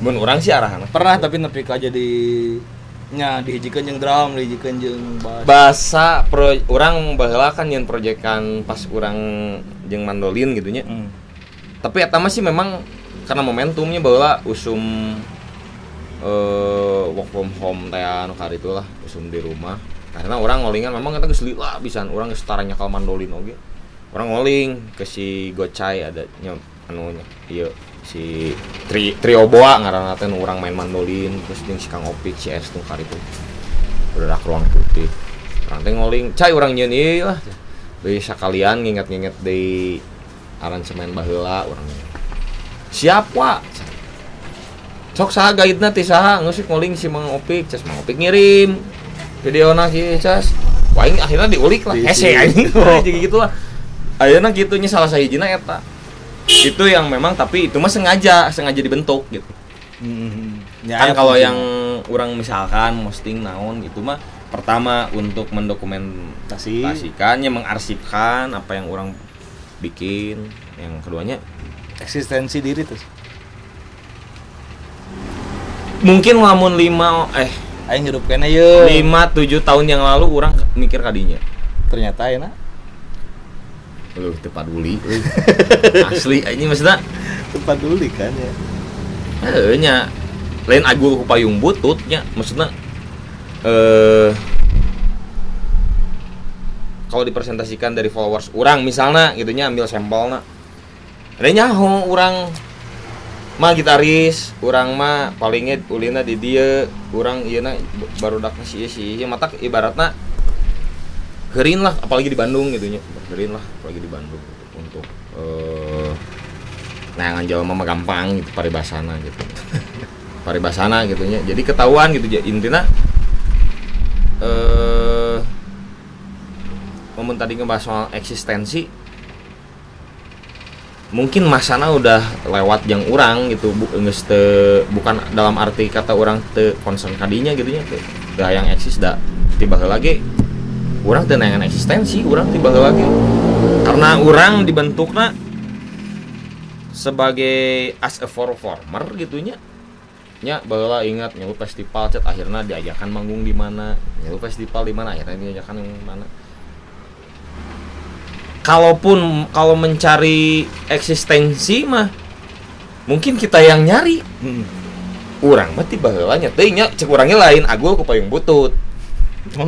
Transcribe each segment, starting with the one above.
mun urang sih arahan pernah tapi nepi ka jadi nya dihijikeun jeung drum, dihijikeun jeung bass. bahasa urang baheula kan nyeun proyekan pas urang jeung mandolin gitu nya. Tapi eta mah sih memang karena momentumnya baheula usum work from home teh anu kari itulah usum di rumah. Karena orang ngolingan memang eta geus lila pisan urang geus tara nyakal mandolin oge. Orang ngoling ke si Gocai ada anunya ieu si trio boa ngaranna teh urang main mandolin terus jeung si Kang Opik si Es tungkar itu udah ruang putih urang teh ngoling cai urang nyeun ieu lah deui sakalian nginget-nginget deui aransemen baheula urang siap wa sok saha gaidna ti saha geus ngoling si Mang Opik cas Mang Opik ngirim videona si cas waing akhirnya diulik lah hese anjing jadi gitu lah ayeuna kitu nya salah sahijina eta itu yang memang tapi itu mah sengaja dibentuk gitu. Kan kalau yang orang misalkan posting naon gitu mah pertama untuk mendokumentasikannya mengarsipkan apa yang orang bikin, yang keduanya eksistensi diri tuh. Mungkin lamun aing hidup kene ye 5-7 tahun yang lalu orang mikir kadinya. Ternyata enak. Lu teu paduli. Asli ini maksudnya teu paduli kan ya. Nya lain agul ku payung butut nya maksudnya kalau dipresentasikan dari followers urang misalnya gitu nya ambil sampelna. Ada nyaho urang mah gitaris, urang mah palingnya ulina di dieu, urang ieuna barudak si mata ibaratna gerin lah apalagi di Bandung gitu nya. Gerin lah apalagi di Bandung untuk nayangan jalma mah gampang gitu paribasana gitu. Paribasana gitu nya. Jadi ketahuan gitu intina momen tadi ngebahas soal eksistensi mungkin masana udah lewat yang urang gitu bukan dalam arti kata orang teu concern kadinya gitu nya teu yang eksis da tiba lagi urang teu nayangan eksistensi urang tiba lagi karena urang dibentukna sebagai as a performer gitunya nya baheula ingat nyalu festival cet akhirnya diajakan manggung di mana nyalu festival di mana akhirnya diajakan yang mana kalau mencari eksistensi mah mungkin kita yang nyari urang mah tiba heula nya teuing nya cek urangnya lain agul ku payung butut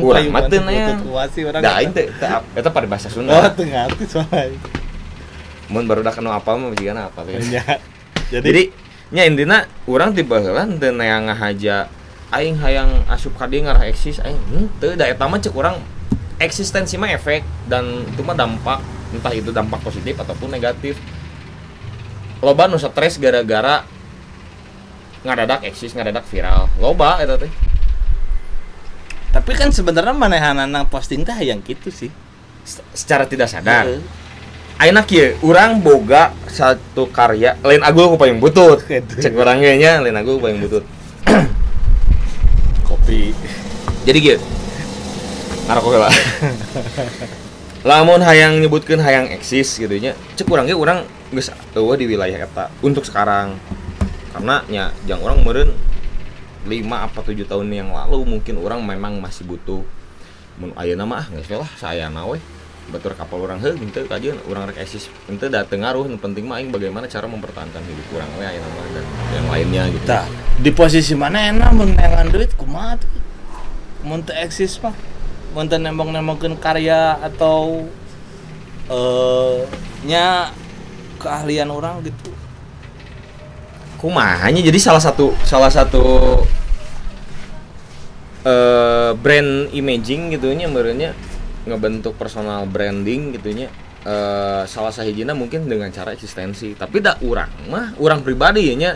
urang mah teu nya da aing teh eta paribasa Sunda oh teu ngarti soalnya mun barudak anu apal mah jigana apal ya jadi nya intina urang tiba heula teu neang ngahaja aing hayang asup ka dieu ngarah eksis aing teu da eta mah cek urang eksistensi mah efek dan itu mah dampak entah itu dampak positif ataupun negatif. Loba nu stres gara-gara ngadadak eksis ngadadak viral loba eta teh. Tapi kan sebenarnya manehanana posting teh yang gitu sih secara tidak sadar. Ayeuna kieu urang boga satu karya lain agul ku payung butut. Cek urang ge nya lain agul ku payung butut. Kopi. Jadi kieu ngarokok lah. Lamun hayang nyebutkeun hayang eksis gitu nya. Cek urang ge urang geus eueuh di wilayah eta untuk sekarang. Karena nya jang urang meureun 5 apa 7 tahun yang lalu mungkin urang memang masih butuh mun ayeuna mah geus lah sayana we. Batur kapal urang heuh henteu kajeun urang rek eksis henteu da teu ngaruh nu penting mah aing bagaimana cara mempertahankan hidup urang we ayeuna mah dan yang lainnya gitu. Tah, di posisi mana enak mun neangan duit kumaha tuh? Mun teu eksis mah mun teu nembong-nembongkeun karya atau nya keahlian orang gitu. Kumahanya jadi salah satu brand imaging gitunya meureunnya ngebentuk personal branding gitunya salah sahijina mungkin dengan cara eksistensi tapi da urang mah urang pribadi nya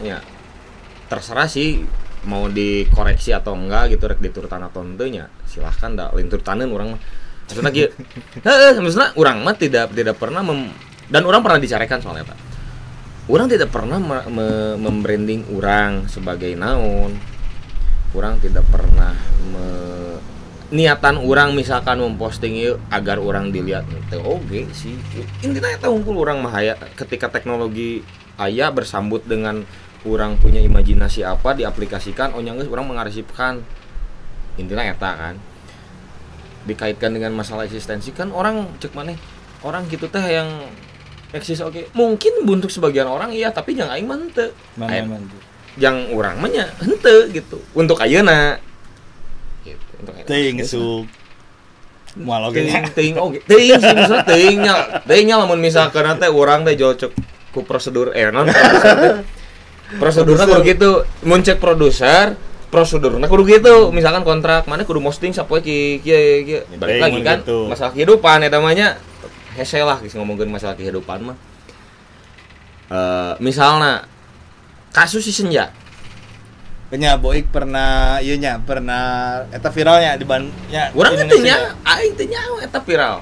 terserah sih mau dikoreksi atau enggak gitu rek diturtan atau henteu nya silahkan da lain turtaneun urang mah maksudna kieu maksudna urang mah tidak pernah dan urang pernah dicarekan soal eta urang tidak pernah membranding urang sebagai naon urang tidak pernah niatan urang misalkan memposting ieu agar urang dilihat teu oge sih intina eta hungkul urang mah aya ketika teknologi aya bersambut dengan orang punya imajinasi apa diaplikasikan nya geus urang mengarsipkan intinya eta kan dikaitkan dengan masalah eksistensi kan orang cek maneh orang gitu teh yang eksis oke mungkin untuk sebagian orang iya tapi jangan aing mah henteu yang urang mah nya henteu gitu untuk ayeuna gitu untuk teuing gesuk moal oge teuing oge teuing sih maksudna teuingnya lamun misalkan teh urang teh jocok ku prosedur non prosedurnya kudu gitu muncul produser prosedurnya kudu gitu misalkan kontrak mana kudu posting sapoe kieu balik lagi kan gitu. Masalah kehidupan eta mah nya hese lah geus ngomongkeun masalah kehidupan mah misalna kasus si Senja nya Boik pernah ieu nya pernah eta viralnya di nya urang teh nya aing teh nya eta viral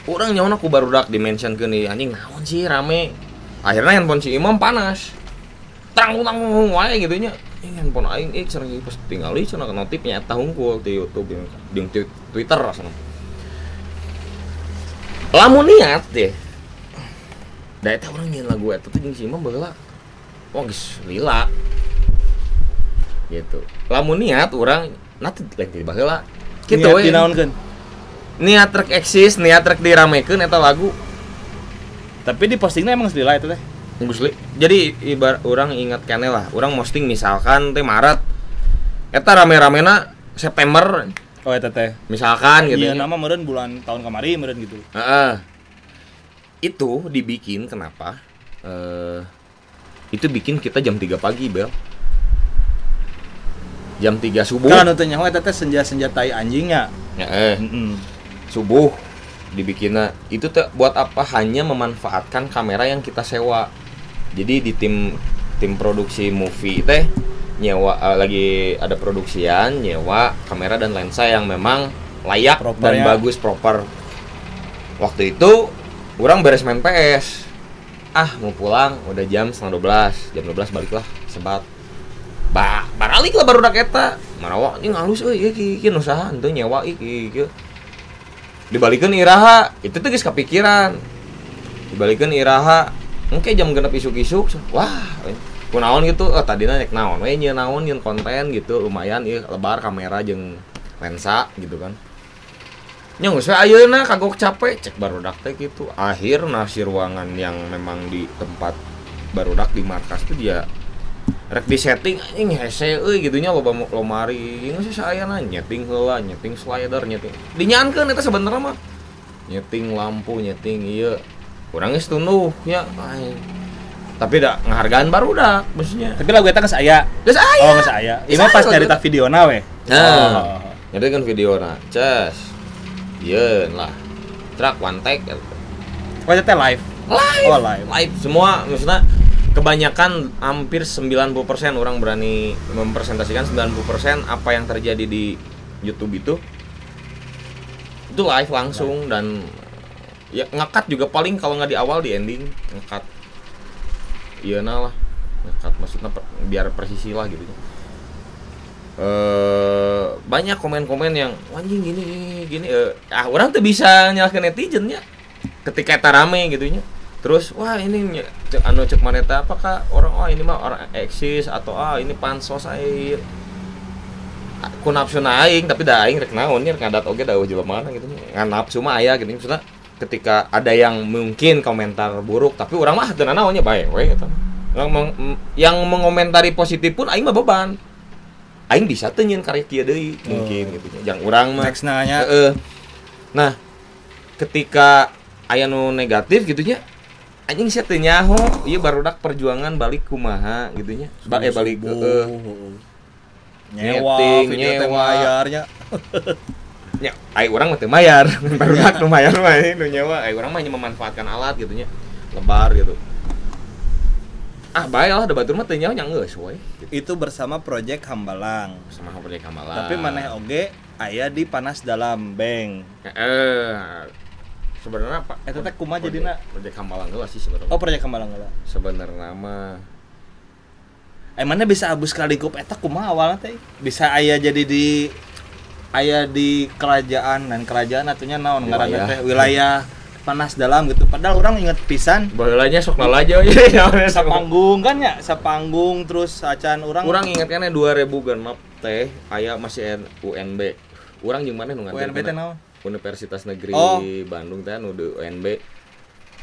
urang nyaona ku barudak dimentionkeun ieu anjing naon sih rame akhirnya handphone si Imam panas terang wae gitu nya handphone aing cenah pas tingali cenah notifnya eta hungkul di YouTube jeung Twitter rasana lamun niat deh da eta urang nyeun lagu eta teh jeung si Imam baheula wah geus lila gitu lamun niat urang nanti lagi baheula kitu we dinaonkeun niat rek eksis niat rek diramekeun eta lagu tapi di postingnya emang lila itu teh Gusli. Jadi ibarat orang ingat kene lah, orang posting misalkan teh Maret eta rame-ramena September. Oh eta teh. Misalkan gitu. Iya, nama meureun bulan tahun kemarin meureun gitu. Itu dibikin kenapa? Itu bikin kita jam 3 pagi, Bel. Jam 3 subuh. Kan teh nyaho eta teh senja-senja tai anjingnya. Subuh dibikinna. Itu teh buat apa? Hanya memanfaatkan kamera yang kita sewa. Jadi di tim produksi movie teh nyewa lagi ada produksian nyewa kamera dan lensa yang memang layak proper dan bagus proper. Waktu itu orang beres main PS. Mau pulang udah jam 11:30. Jam 12 baliklah sebat. Baralik lah baru dak eta. Marawa ini ngalus euy ieu usaha henteu nyewa ieu. Dibalikeun iraha, itu tuh geus kepikiran. Dibalikeun iraha mungkin jam genep isuk-isuk, wah, kunaon gitu, tadina nek naon, nyeun naon, nyeun konten gitu, lumayan, lebar kamera jeung lensa gitu kan. Nya geus we ayeuna kagok capek, cek barudak teh gitu. Akhirna si ruangan yang memang di tempat barudak di markas tuh dia rek di setting anjing hese euy gitu nya loba lomari, geus saayana nyeting heula, nyeting slider, nyeting. Dinyaankeun eta sebenarnya mah. Nyeting lampu, nyeting ieu. Kurang geus tunduh nya. Tapi da ngahargaan barudak maksudnya. Tapi lagu eta geus aya. Geus aya. Oh, geus aya. Ieu pas nyarita videona we. Nah. Nyarita kan videona. Ces. Yeun lah. Track one take. Oh, eta live. Oh, live. Semua maksudnya kebanyakan hampir 90% orang berani mempresentasikan 90% apa yang terjadi di YouTube itu live langsung dan ya ngekat juga paling kalau nggak di awal di ending ngekat iya lah ngekat maksudnya biar presisi lah gitu banyak komen-komen yang anjing gini orang tuh bisa nyalakan netizen ya ketika eta rame gitu nya terus wah ini cek maneta apakah orang ini mah orang eksis atau ini pansos air ku nafsu aing tapi da aing rek naon nya ngadat oge da jelema gitu ngan nafsu mah aya gitu maksudnya ketika ada yang mungkin komentar buruk tapi orang mah teu naonnya bae we gitu. Yang mengomentari positif pun aing mah beban. Aing bisa teu nyeun karya kieu deui mungkin gitu. Jang urang mah teksna nya. Nah, ketika aya nu negatif gitu nya anjing sia teu nyaho ieu barudak perjuangan balik kumaha gitu nya. Balik nyewa video teh mayarnya. Ya, urang mah teu mayar, barudak nu mayar mah nu nyewa, urang mah hanya memanfaatkan alat gitu nya. Lebar gitu. Bae lah da batur mah teu nyaho nya geus we. Itu bersama Project Hambalang. Bersama Project Hambalang. Tapi maneh oge aya di Panas Dalam Beng. Sebenarnya apa? Eta teh kumaha jadina? Project Hambalang heula sih sebenarnya. Oh, Project Hambalang heula. Sebenarnya mah mana bisa abus ka lingkup eta kumaha awalna teh? Bisa aya jadi di kerajaan dan kerajaan atunya naon ngaranna teh wilayah panas dalam gitu. Padahal orang inget pisan baheulanya sok lalajo ya. sapanggung kan ya, sapanggung terus acan orang ingetkannya 2000 genep teh aya masih UNB. Urang jeung maneh nu UNB teh naon? Universitas Negeri Bandung teh nu UNB.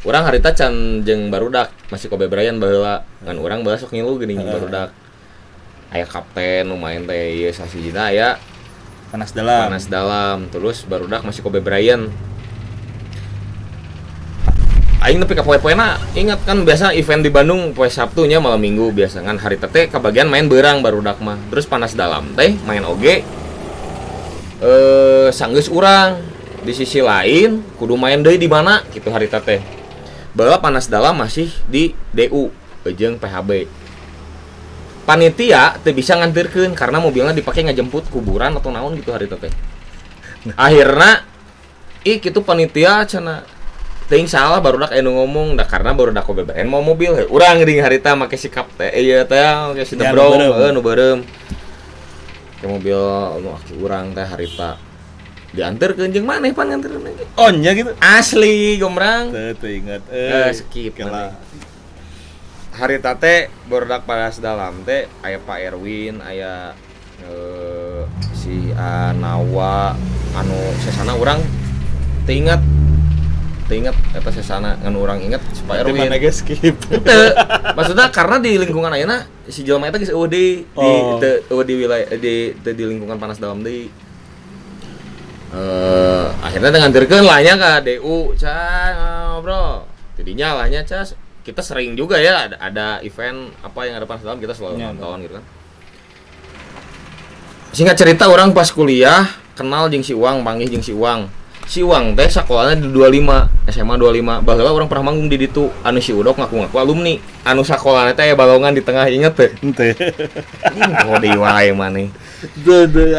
Urang harita can jeung barudak masih Kobe Bryant baheula. Ngan urang baheula sok ngilu geuning barudak. Aya kapten nu main teh ieu sasijina aya panas dalam. Terus barudak masih Kobe Bryant. Aing nepi ka poe-poena ingat kan biasa event di Bandung poe Sabtunya malam Minggu biasa kan hari teh kabagian main beurang barudak mah. Terus panas dalam teh main oge sanggeus urang di sisi lain kudu main deui di mana gitu hari teh. Baheula panas dalam masih di DU jeung PHB. Panitia teu bisa nganterkeun karena mobilnya dipakai ngajemput kuburan atau naon gitu hari teh. Akhirna kitu panitia cenah teuing salah barudak anu ngomong da karena barudak Kobe Bryant mau mobil urang geuning harita make sikap teh ieu teh make si debrong nu beureum ke mobil nu aki urang teh harita dianterkeun jeung maneh pan nganterkeun oh nya gitu asli gomrang teu inget skip lah harita teh barudak panas dalam teh aya Pak Erwin aya si Nawa anu sesana urang teu inget eta sesana anu urang inget si Pak Erwin. Mana geus skip. Teu. Maksudna karena di lingkungan ayeuna si jelema eta geus eueuh di wilayah di lingkungan panas dalam deui. Akhirnya nganterkeun lah nya ka DU bro. Tidinya lah nya kita sering juga ya ada event apa yang ada panas dalam kita selalu nonton gitu kan. Singkat cerita orang pas kuliah kenal jeung si Uang, panggih jeung si Uang. Si Uang teh sakolana di 25, SMA 25. Baheula urang pernah manggung di ditu. Anu si Udok ngaku-ngaku alumni. Anu sakolana teh aya balongan di tengah inget teh. Henteu. Oh deui wae maneh.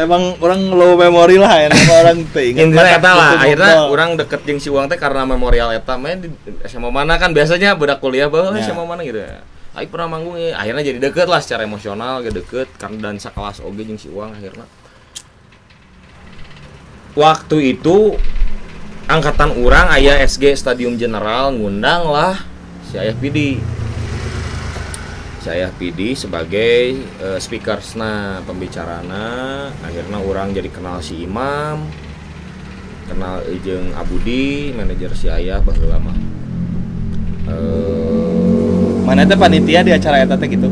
Emang orang low memory lah ya orang teh inget. Intinya eta lah akhirnya urang deket jeung si Uang teh karena memorial eta main di SMA mana kan biasanya budak kuliah baheula SMA mana gitu ya. Aing pernah manggung akhirnya jadi deket lah secara emosional deket kan dan sakelas oge jeung si Uang akhirnya. Waktu itu angkatan urang aya SG Stadium General ngundang lah si Ayah PD. Si Ayah PD sebagai speakersna pembicarana. Akhirnya urang jadi kenal si Imam. Kenal jeung Abudi, manajer si Ayah baheula mah. Mana teh panitia di acara eta teh gitu.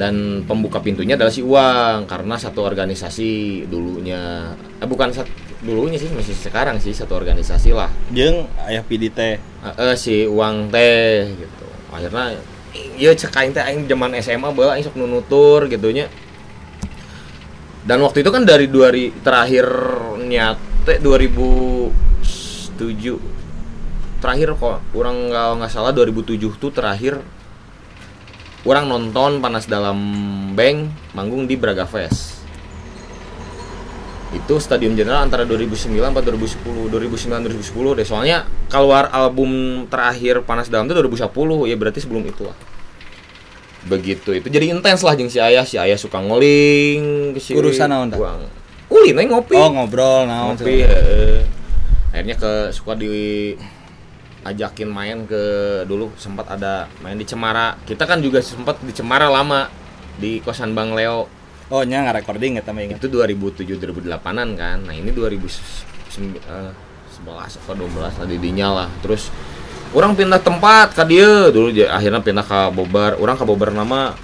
Dan pembuka pintunya adalah si Uang karena satu organisasi dulunya bukan dulunya sih masih sekarang sih satu organisasi lah jeung Ayah PD teh si Uang teh gitu akhirnya ieu cek aing teh aing zaman SMA bae aing sok nunutur gitu nya dan waktu itu kan dari terakhirnya teh 2007 terakhir kok urang enggak salah 2007 tuh terakhir orang nonton Panas Dalam Bank manggung di Braga Fest. Itu Stadium General antara 2009 atau 2010 deh. Soalnya keluar album terakhir Panas Dalam itu 2010 ya berarti sebelum itu lah. Begitu itu jadi intens lah jeung si Ayah suka ngoling ke si urusan naon tah? Ulin we ngopi. Oh ngobrol naon. Ngopi akhirnya suka ajakin main ke dulu sempat ada main di Cemara. Kita kan juga sempat di Cemara lama di kosan Bang Leo. Oh nya nge-recording eta mah ingat. Itu 2007 2008-an kan. Nah, ini 2011 atau 12 lah didinya lah. Terus orang pindah tempat ka dieu dulu akhirnya pindah ke Bobar. Orang ke Bobar nama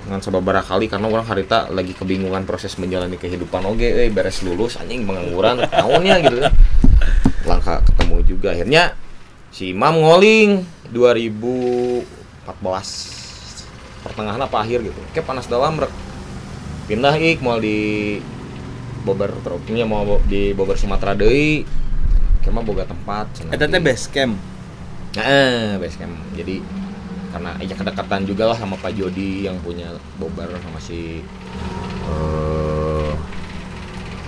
ngan sababaraha kali karena orang harita lagi kebingungan proses menjalani kehidupan oge beres lulus anjing pengangguran naonnya gitu kan. Langka ketemu juga akhirnya si Imam ngoling 2014 pertengahan apa akhir gitu kayak Panas Dalam rek pindah mau di Bobar tropnya mau di Bobar Sumatera deui kayak mah boga tempat eta teh base camp base camp jadi karena aja kedekatan juga lah sama Pak Jody yang punya Bobar sama si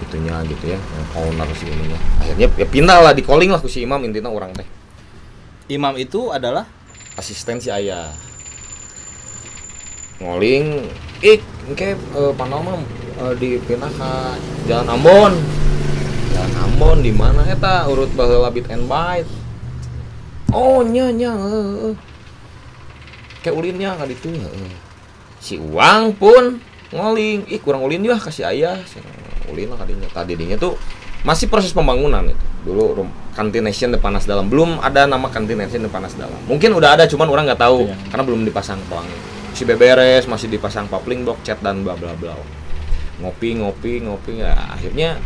itunya gitu ya yang owner si ininya akhirnya ya pindah lah di calling lah ku si Imam intinya orang teh Imam itu adalah asisten si Ayah ngoling panal mah dipindah ke Jalan Ambon Ambon di mana eta urut baheula Beat and Bite. Oh nya kayak ulinnya ka ditu si Uang pun ngoling kurang ulin ya kasih ayah ulin lah kadinya tadinya tuh masih proses pembangunan itu dulu Kantin Nation The Panas Dalam belum ada nama Kantin Nation The Panas Dalam mungkin udah ada cuman orang nggak tahu karena belum dipasang pelang si beberes masih dipasang papling box cat dan bla bla bla ngopi ya akhirnya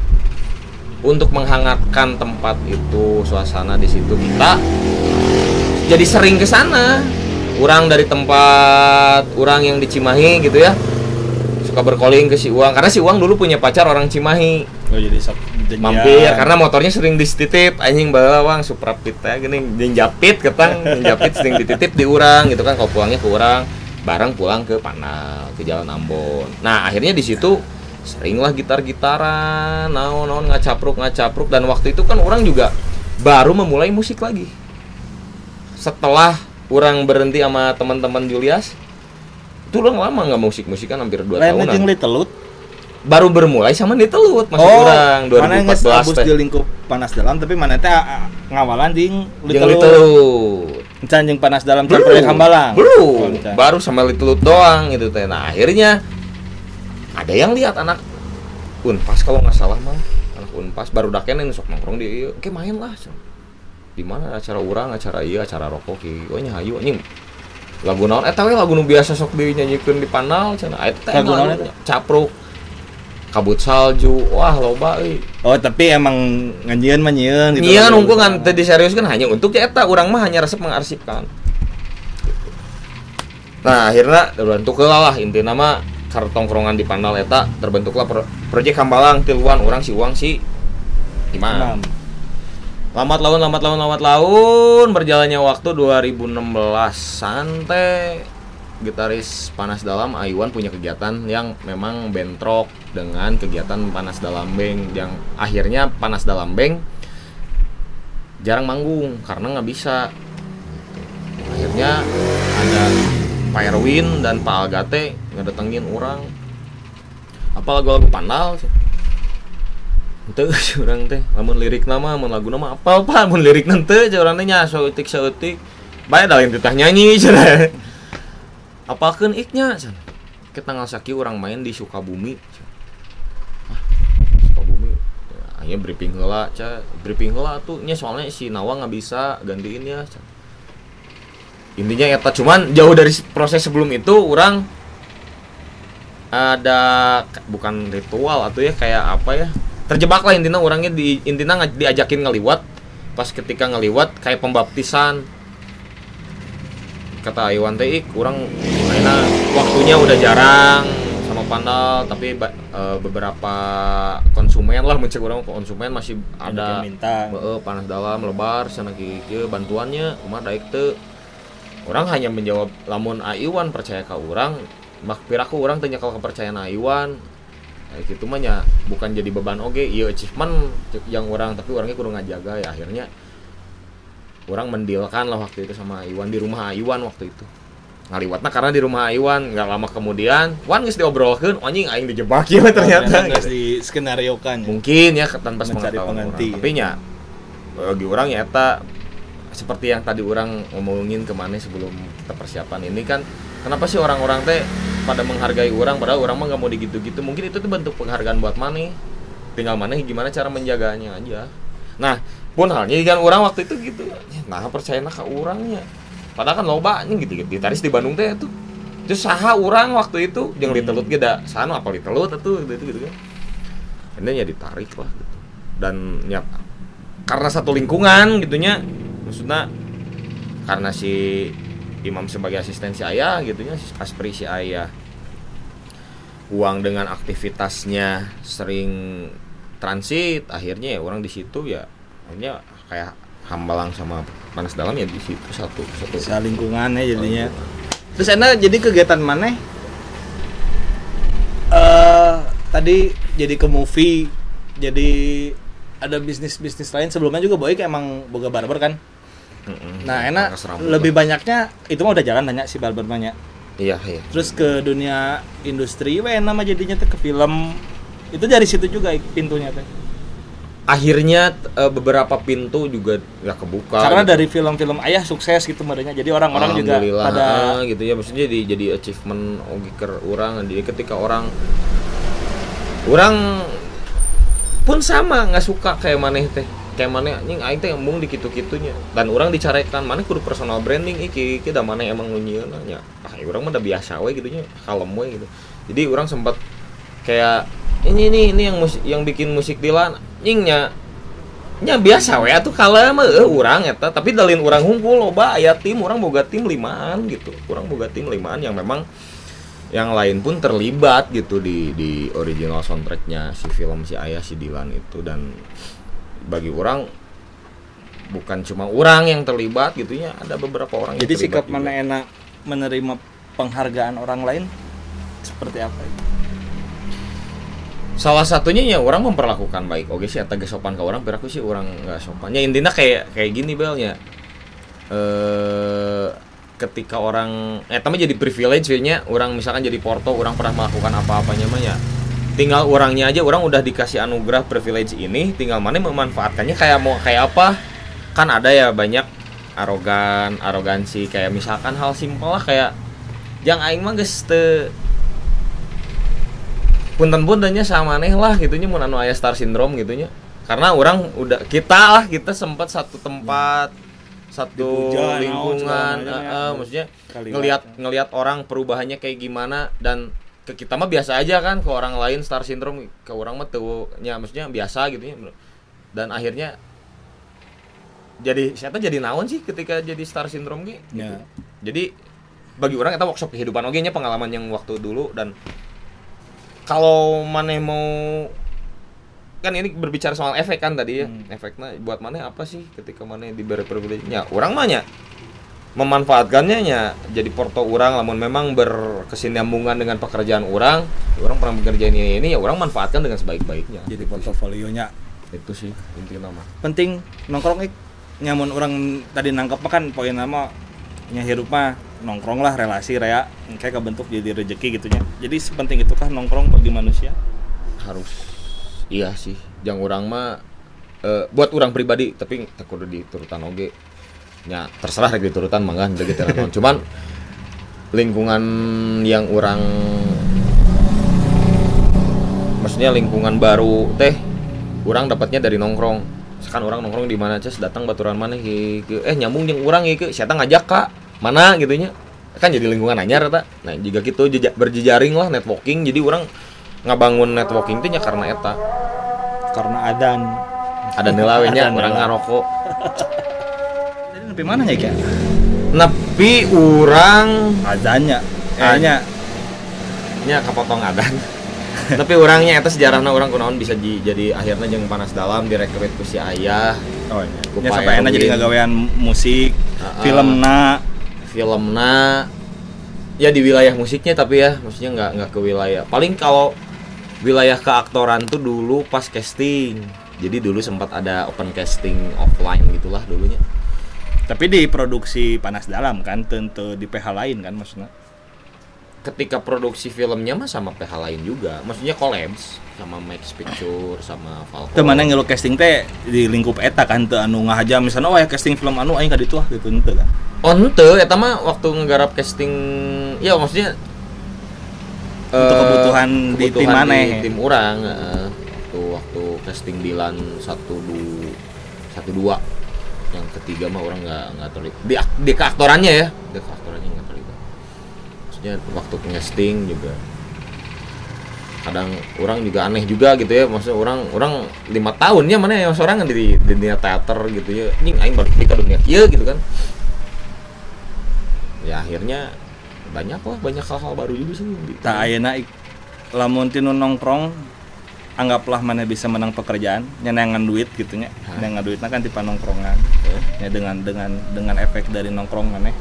untuk menghangatkan tempat itu suasana di situ kita jadi sering ke sana orang dari tempat orang yang di Cimahi gitu ya suka berkeliling ke si Uang karena si Uang dulu punya pacar orang Cimahi jadi mampir karena motornya sering dititip anjing bawa Uang Suprapit gini njapit ketang njapit sering dititip di urang gitu kan kalau pulangnya ke urang bareng pulang ke Panal ke Jalan Ambon nah akhirnya di situ seringlah gitar-gitaran naon ngacapruk dan waktu itu kan orang juga baru memulai musik lagi setelah orang berhenti sama teman-teman Julius itu udah lama nggak musik-musikan hampir 2 tahunan. Lain Telut baru bermulai sama di Telut masih orang 2014 teh. Di lingkup Panas Dalam tapi mana teh ngawalan di Telut. Encan jeung Panas Dalam can proyek Hambalang. Belum. Baru sama di Telut doang gitu teh. Nah, akhirnya ada yang lihat anak Unpas kalau nggak salah mah anak Unpas baru dakeun sok nongkrong di ieu. Oke main lah. Di mana acara urang, acara rokok kieu. Oh nya hayu anjing. Lagu naon eta we lagu nu biasa sok dinyanyikeun di Panal cenah eta lagu capruk kabut salju wah loba euy oh tapi emang nganyieun mah nyieun gitu nyieun unggul ngan teu diseriuskeun hanya untuk eta urang mah hanya resep mengarsipkan nah akhirnya terbentuklah lah intina mah kartongkrongan di Panal eta terbentuklah proyek Hambalang tiluan urang si Uang si Imam lambat laun berjalannya waktu 2016 santai gitaris Panas Dalam Aiwan punya kegiatan yang memang bentrok dengan kegiatan Panas Dalam Band yang akhirnya Panas Dalam Band jarang manggung karena nggak bisa akhirnya ada Pak Erwin dan Pak Algate ngedatengin orang apa lagu-lagu Panal teu urang teh lamun lirik nama mun lagu nama apal pan mun lirik teu urang teh nya saeutik bae da lain titah nyanyi cenah apalkeun iknya cenah kita tanggal saki urang main di Sukabumi Sukabumi aya briefing heula tuh nya soalnya si Nawa nggak bisa gantiin ya cenah intinya eta cuman jauh dari proses sebelum itu urang ada bukan ritual atau ya kayak apa ya terjebak lah intinya orangnya diajakin ngeliwat pas ketika ngeliwat kayak pembaptisan kata Iwan teh orang mainnya waktunya udah jarang sama Panal tapi beberapa konsumen lah mencek orang konsumen masih ada Panas Dalam lebar sana kieu bantuannya umar daek teu orang hanya menjawab lamun Iwan percaya ka orang mak piraku orang tanya kalau kepercayaan Iwan gitu mah nya bukan jadi beban oge ieu achievement yang orang tapi orangnya kudu ngajaga ya akhirnya orang mendilkan lah waktu itu sama Iwan di rumah Iwan waktu itu ngaliwatna karena di rumah Iwan nggak lama kemudian Wan geus diobrolkeun anjing aing dijebak ieu ternyata geus di skenariokan mungkin ya tanpa pengetahuan tapi nya bagi orang ya eta seperti yang tadi orang ngomongin kemana sebelum kita persiapan ini kan kenapa sih orang-orang teh pada menghargai orang padahal orang mah nggak mau digitu-gitu mungkin itu tuh bentuk penghargaan buat mana tinggal mana gimana cara menjaganya aja nah pun halnya kan orang waktu itu gitu nah percayalah ke orangnya padahal kan loba nih gitu gitaris di Bandung teh tuh terus saha orang waktu itu yang ditelut geda sana apa ditelut tuh gitu kan ini ya ditarik lah gitu dan ya karena satu lingkungan gitunya maksudnya karena si Imam sebagai asistensi ayah gitunya aspri si ayah Uang dengan aktivitasnya sering transit akhirnya ya orang di situ ya akhirnya kayak Hambalang sama Panas Dalam ya di situ satu lingkungan ya jadinya terus enak jadi kegiatan mana tadi jadi ke movie jadi ada bisnis lain sebelumnya juga Boy emang boga barber kan. Nah enak lebih banyaknya itu mah udah jalan banyak si barber banyak. Iya. Terus ke dunia industri, nama jadinya tuh ke film itu dari situ juga pintunya tuh. akhirnya beberapa pintu juga gak kebuka karena gitu. dari film-film ayah sukses gitu modenya, jadi orang-orang juga pada gitu ya, maksudnya jadi achievement oge keur urang. Jadi ketika orang pun sama nggak suka kayak maneh teh, kayak maneh anjing aing teh embung di kitu-kitunya, dan orang dicarekan maneh kudu personal branding iki da maneh emang nu nyieun nya. Urang mah udah biasa we gitu nya, kalem we gitu. Jadi orang sempat kayak ini yang bikin musik Dilan nyingnya biasa we atuh kalem urang eta, tapi dalin urang hungkul loba aya tim, urang boga tim 5an gitu. Urang boga tim 5an yang memang yang lain pun terlibat gitu di original soundtracknya si film si Ayah si Dilan itu. Dan bagi orang bukan cuma orang yang terlibat gitu ya, ada beberapa orang. Jadi yang terlibat sikap mana enak menerima penghargaan orang lain seperti apa itu? Salah satunya ya orang memperlakukan baik. Oke sih eta sopan ke orang, piraku sih orang nggak sopannya. Intinya kayak gini belnya. Ketika orang mah jadi privilege nya, orang misalkan jadi porto, orang pernah melakukan apa-apanya mah ya. Tinggal orangnya aja, orang udah dikasih anugerah privilege ini, tinggal mana memanfaatkannya kayak mau kayak apa. Kan ada ya banyak arogansi kayak misalkan hal simpel lah kayak yang aing mah geus teu punten-puntennya sama aneh lah gitunya mun anu aya star syndrome gitunya. Karena orang udah kita sempat satu tempat, satu dipuja, lingkungan, maksudnya ngelihat orang perubahannya kayak gimana, dan ke kita mah biasa aja kan, ke orang lain star syndrome, ke orang mah tuh nya maksudnya biasa gitu ya. Dan akhirnya jadi naon sih ketika jadi star syndrome gitu. Ya. Jadi bagi orang itu workshop kehidupan oge nya, pengalaman yang waktu dulu. Dan kalau maneh mau, kan ini berbicara soal efek kan tadi ya. Efeknya buat maneh apa sih ketika maneh diberi privilege nya? Urang mah nya memanfaatkannya nya jadi porto urang, lamun memang berkesinambungan dengan pekerjaan urang pernah bekerja ini ya urang manfaatkan dengan sebaik-baiknya. Jadi portofolionya itu sih intinya mah. penting nongkrong nyamun orang tadi nangkep kan poin nama nya hirup mah nongkrong lah, relasi rea kayak kebentuk jadi rezeki gitunya. Jadi sepenting itukah nongkrong bagi manusia? Harus. Iya sih, jang urang mah buat urang pribadi, tapi tak kudu diturutan oge. Ya terserah rek diturutan mangga henteu gitu naon. Cuman lingkungan yang urang, maksudnya lingkungan baru teh urang dapatnya dari nongkrong. Sekarang orang nongkrong di mana ces, datang baturan mana nyambung jeung urang ieu sia teh ngajak ka mana gitu nya. Kan jadi lingkungan anyar eta. Nah, jika gitu berjejaring lah, networking. Jadi orang ngabangun networking teh nya karena eta. Karena ada nelawe nya urang ngarokok. Jadi nepi mana nya Kak? Nepi urang Adannya. Nya kapotong adan. Tapi orangnya eta sejarahna orang kunaon bisa jadi akhirnya jeung Panas Dalam direkrut ku si Ayah. Oh iya. Ya sampai enak jadi ngagawean musik, filmna ya di wilayah musiknya, tapi ya maksudnya nggak ke wilayah. Paling kalau wilayah keaktoran tuh dulu pas casting. Jadi dulu sempat ada open casting offline gitulah dulunya. Tapi di produksi Panas Dalam kan, tentu di PH lain kan maksudnya. Ketika produksi filmnya mah sama PH lain juga, maksudnya collabs sama Max Picture sama Falcon. Teu mana ngilu casting teh di lingkup eta kan, teu anu ngahaja misalnya ya casting film anu aing ka ditu gitu henteu kan. Oh henteu, eta mah waktu ngegarap casting ya maksudnya untuk kebutuhan di tim maneh. Di tim urang waktu casting Dilan 1 2 yang ketiga mah orang enggak terlibat. Di keaktorannya ya, di keaktorannya enggak terlibat. Waktu casting juga kadang orang juga aneh juga gitu ya, maksudnya orang 5 tahun ya mana yang seorang di dunia teater gitu ya, anjing aing balik ke dunia kieu gitu kan. Ya akhirnya banyak hal-hal baru juga sih. Tah ayeuna lamun tinu nongkrong anggaplah mana bisa menang pekerjaan nyenengan duit gitu nya. Nyenengan duitna kan ti panongkrongan. Ya dengan efek dari nongkrong maneh.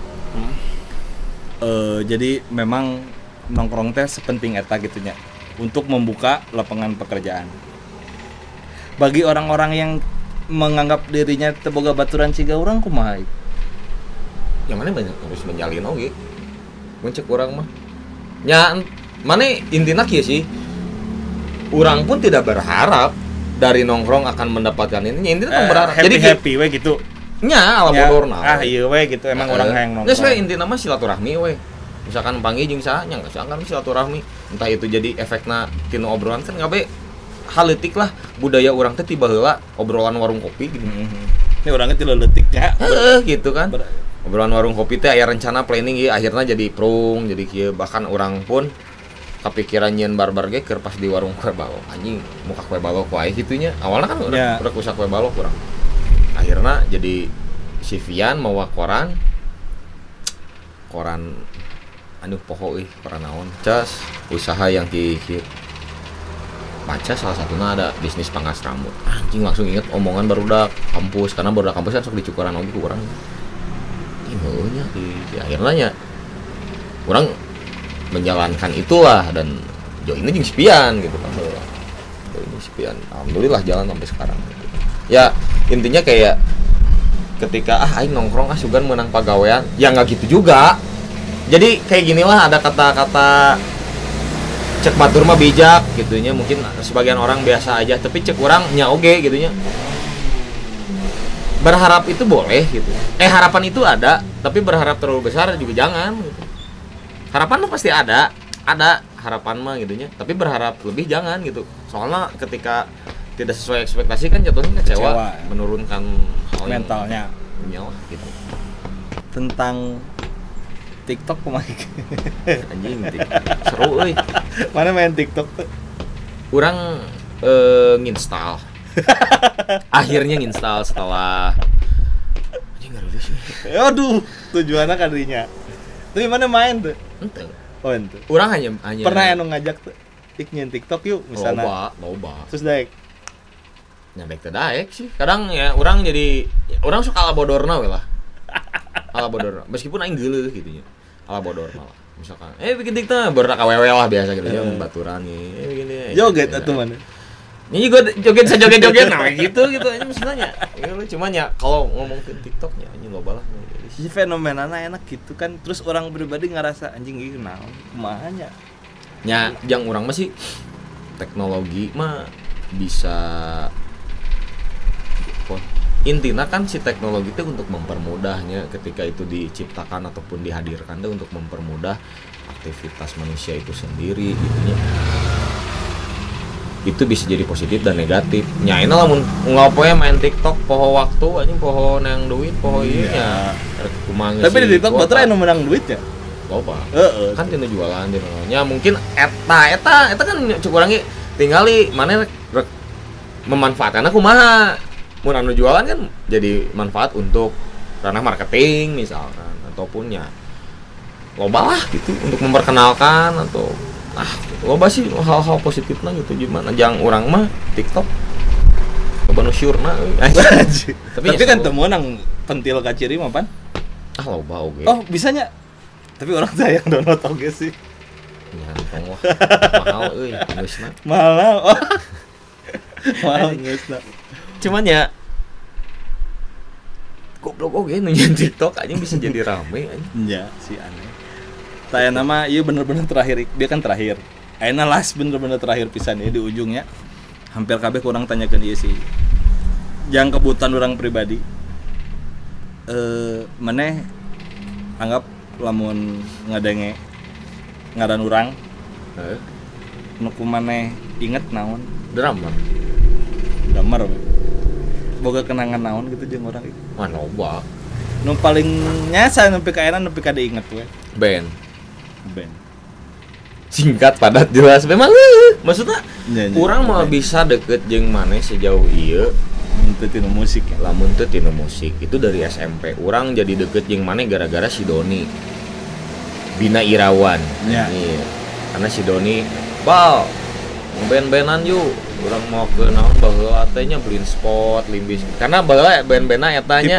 Jadi memang nongkrong teh sepenting eta gitunya untuk membuka lapangan pekerjaan. Bagi orang-orang yang menganggap dirinya teu boga baturan ciga urang kumaha? Yang mana banyak harus menjalin oge. Mun cek urang mah. Nya mana intina kieu sih. Urang pun tidak berharap dari nongkrong akan mendapatkan ini tong berharap happy we gitu nya ala bodorna iya we gitu emang orang hayang nongkrong geus we intina mah silaturahmi we misalkan panggil jeung saha nya kan silaturahmi entah itu jadi efekna tinu obrolan kan ngabe haletik lah budaya orang teh tiba heula obrolan warung kopi gitu. Ini orangnya tilu leutiknya gitu kan obrolan warung kopi teh aya rencana planning ieu akhirna jadi prung jadi kieu bahkan orang pun kepikiran nyen barbar ge keur pas di warung kue balok anjing muka kue balok wae gitunya awalnya kan udah kusak kue balok kurang akhirnya jadi si Vian mawa koran aduh poho koran naon cas usaha yang kieu baca salah satunya ada bisnis pangkas rambut anjing langsung inget omongan barudak kampus karena barudak kampus kan sok dicukuran oge ku urang nya di akhirnya nya urang menjalankan itulah dan ini jeung Spian gitu kan ini Spian alhamdulillah jalan sampai sekarang gitu. Ya intinya kayak ketika aing nongkrong sugan menang pagawean ya nggak gitu juga jadi kayak ginilah ada kata-kata cek batur mah bijak gitunya mungkin sebagian orang biasa aja tapi cek orang nya oge gitunya berharap itu boleh gitu harapan itu ada tapi berharap terlalu besar juga jangan gitu. Harapan mah pasti ada harapan mah gitunya tapi berharap lebih jangan gitu soalnya ketika tidak sesuai ekspektasi kan jatuhnya kecewa ya. Menurunkan mentalnya nyawa gitu tentang TikTok kemarin anjing TikTok seru euy mana main TikTok tuh urang nginstal akhirnya nginstal setelah anjing enggak lulus sih aduh tujuannya kadinya tapi mana main tuh ente oh ente urang hanya pernah anu ngajak tuh nyen TikTok yuk misalnya loba terus daek nyabek teh daek sih kadang ya urang jadi urang suka ala bodorna we lah ala bodorna meskipun aing geuleuh gitu nya ala bodor malah misalkan bikin TikTok baru awewe lah biasa gitu ya baturan nih begini joget atuh mana ini juga joget nah gitu ini maksudnya ya cuman ya kalau ngomong ke TikToknya anjing loba lah si fenomenana enak gitu kan terus orang pribadi ngerasa anjing ieu naon kumaha nya nya jang urang mah sih teknologi mah bisa intinya kan si teknologi itu untuk mempermudahnya ketika itu diciptakan ataupun dihadirkan itu untuk mempermudah aktivitas manusia itu sendiri gitunya itu bisa jadi positif dan negatif nya ini lamun ngapoe main TikTok poho waktu anjing poho nang duit poho ieu nya tapi di TikTok batur anu menang duit ya loba kan tina jualan nya mungkin eta kan cukup orang tinggali mana memanfaatkan kumaha mun anu jualan kan jadi manfaat untuk ranah marketing misalkan ataupun ya loba lah gitu untuk memperkenalkan atau loba sih hal-hal positifnya gitu gimana jang urang mah TikTok loba nu syurna tapi kan teu meunang pentil ka ciri mah pan loba oge oh bisanya tapi orang sayang download oge sih ya tong wah mahal euy geusna mahal mahal geusna cuman ya goblok oge nu nyen TikTok anjing bisa jadi rame anjing. Ya, si aneh. Taya nama ieu bener-bener terakhir, dia kan terakhir. Ayeuna last bener-bener terakhir pisan ya di ujungnya. Hampir kabeh kurang tanyakeun ieu sih. Jang kebutuhan orang pribadi. Maneh anggap lamun ngadenge ngaran urang. Nu kumaneh inget naon? Drama. Boga kenangan naon gitu jeung urang itu. Mana loba. Nu paling nyasa nepi ka ayeuna nepi ka diinget we. Band. Singkat padat jelas memang maksudnya urang mah bisa deket jeung maneh sejauh ieu mun teu tinu musik ya. Lamun teu tinu musik itu dari SMP. Urang jadi deket jeung maneh gara-gara si Doni. Bina Irawan. Ya. Iya. Karena si Doni bal band-bandan yuk urang mau ke naon baheula teh nya Blind Spot, Limbis. Karena baheula band-bandna eta nya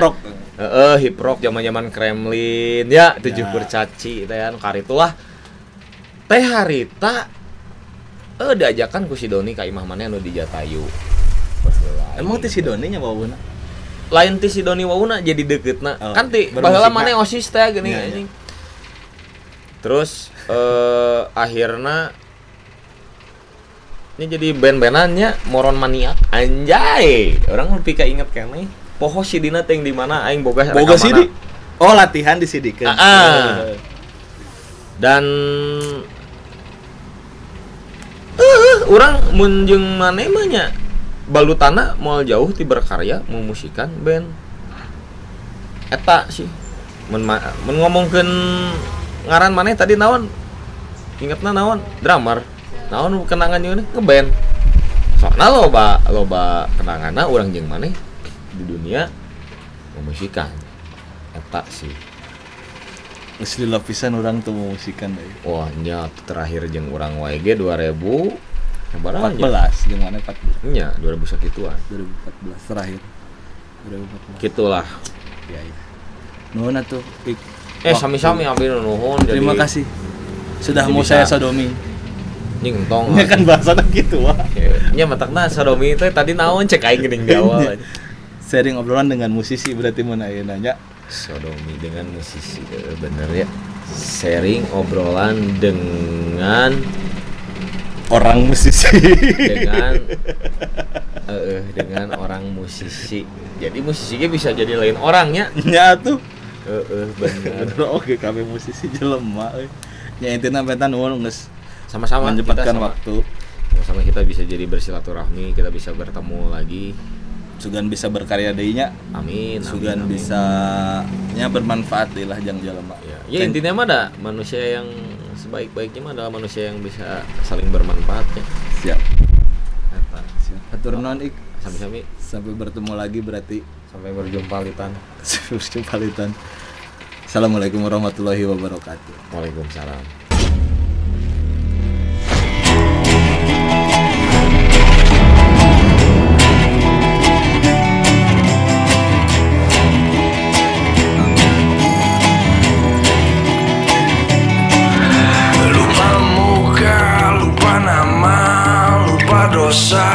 hip rock zaman-zaman Kremlin ya 7 kurcaci teh anu karitulah. Teh harita diajakan ku si Doni ka imah maneh anu di Jatayu. Emang teh si Doni nya wawuna? Lain ti si Doni wawuna jadi deketna. Kan ti baheula maneh OSIS teh geuning anjing. Terus akhirna Ini jadi band-bandannya moron maniak anjay. Orang lebih inget keneh. Poho sidina teh di mana aing boga CD. Oh, latihan di CD kan. Dan orang mun jeung maneh mah nya balutana moal jauh ti berkarya memusikan band. Eta sih. Mun ngomongkeun ngaran maneh tadi naon? Ingetna naon? Drummer. Naon kenangan ieu ngeband. Soalna loba kenanganna urang jeung maneh di dunia memusikan. Eta sih. Geus lila pisan urang tuh memusikan deui. Wah, nya terakhir jeung urang wae ge 2000 14 jeung mana 14. Nya 2000 sakituan. 2014 terakhir. 2014. Gitulah. Ya. Nuhun atuh. Sami-sami abdi nuhun. Terima kasih. Sudah mau saya sodomi. Ning entong. Nya kan bahasana gitu wah. Nya matakna sodomi teh tadi naon cek aing geuning di awal. Sharing obrolan dengan musisi berarti mun ayeuna nya. Sodomi dengan musisi, bener ya. Sharing obrolan dengan orang musisi. dengan orang musisi. Jadi musisinya bisa jadi lain orangnya. Nya tuh. Bener. Oke, kami musisi jelema euy. Nya intina bentan nuhun geus sama-sama menyempatkan waktu. Sama-sama kita bisa jadi bersilaturahmi, kita bisa bertemu lagi. Sugan bisa berkarya deui nya. Amin. Sugan bisa nya bermanfaat deui lah jang jelema. Ya intinya mah ada manusia yang sebaik-baiknya mah adalah manusia yang bisa saling bermanfaat ya. Siap. Eta. Siap. Hatur nuhun Ik. Sami-sami. Sampai bertemu lagi berarti. Sampai berjumpa litan. Assalamualaikum warahmatullahi wabarakatuh. Waalaikumsalam. Lupa muka, lupa nama, lupa dosa.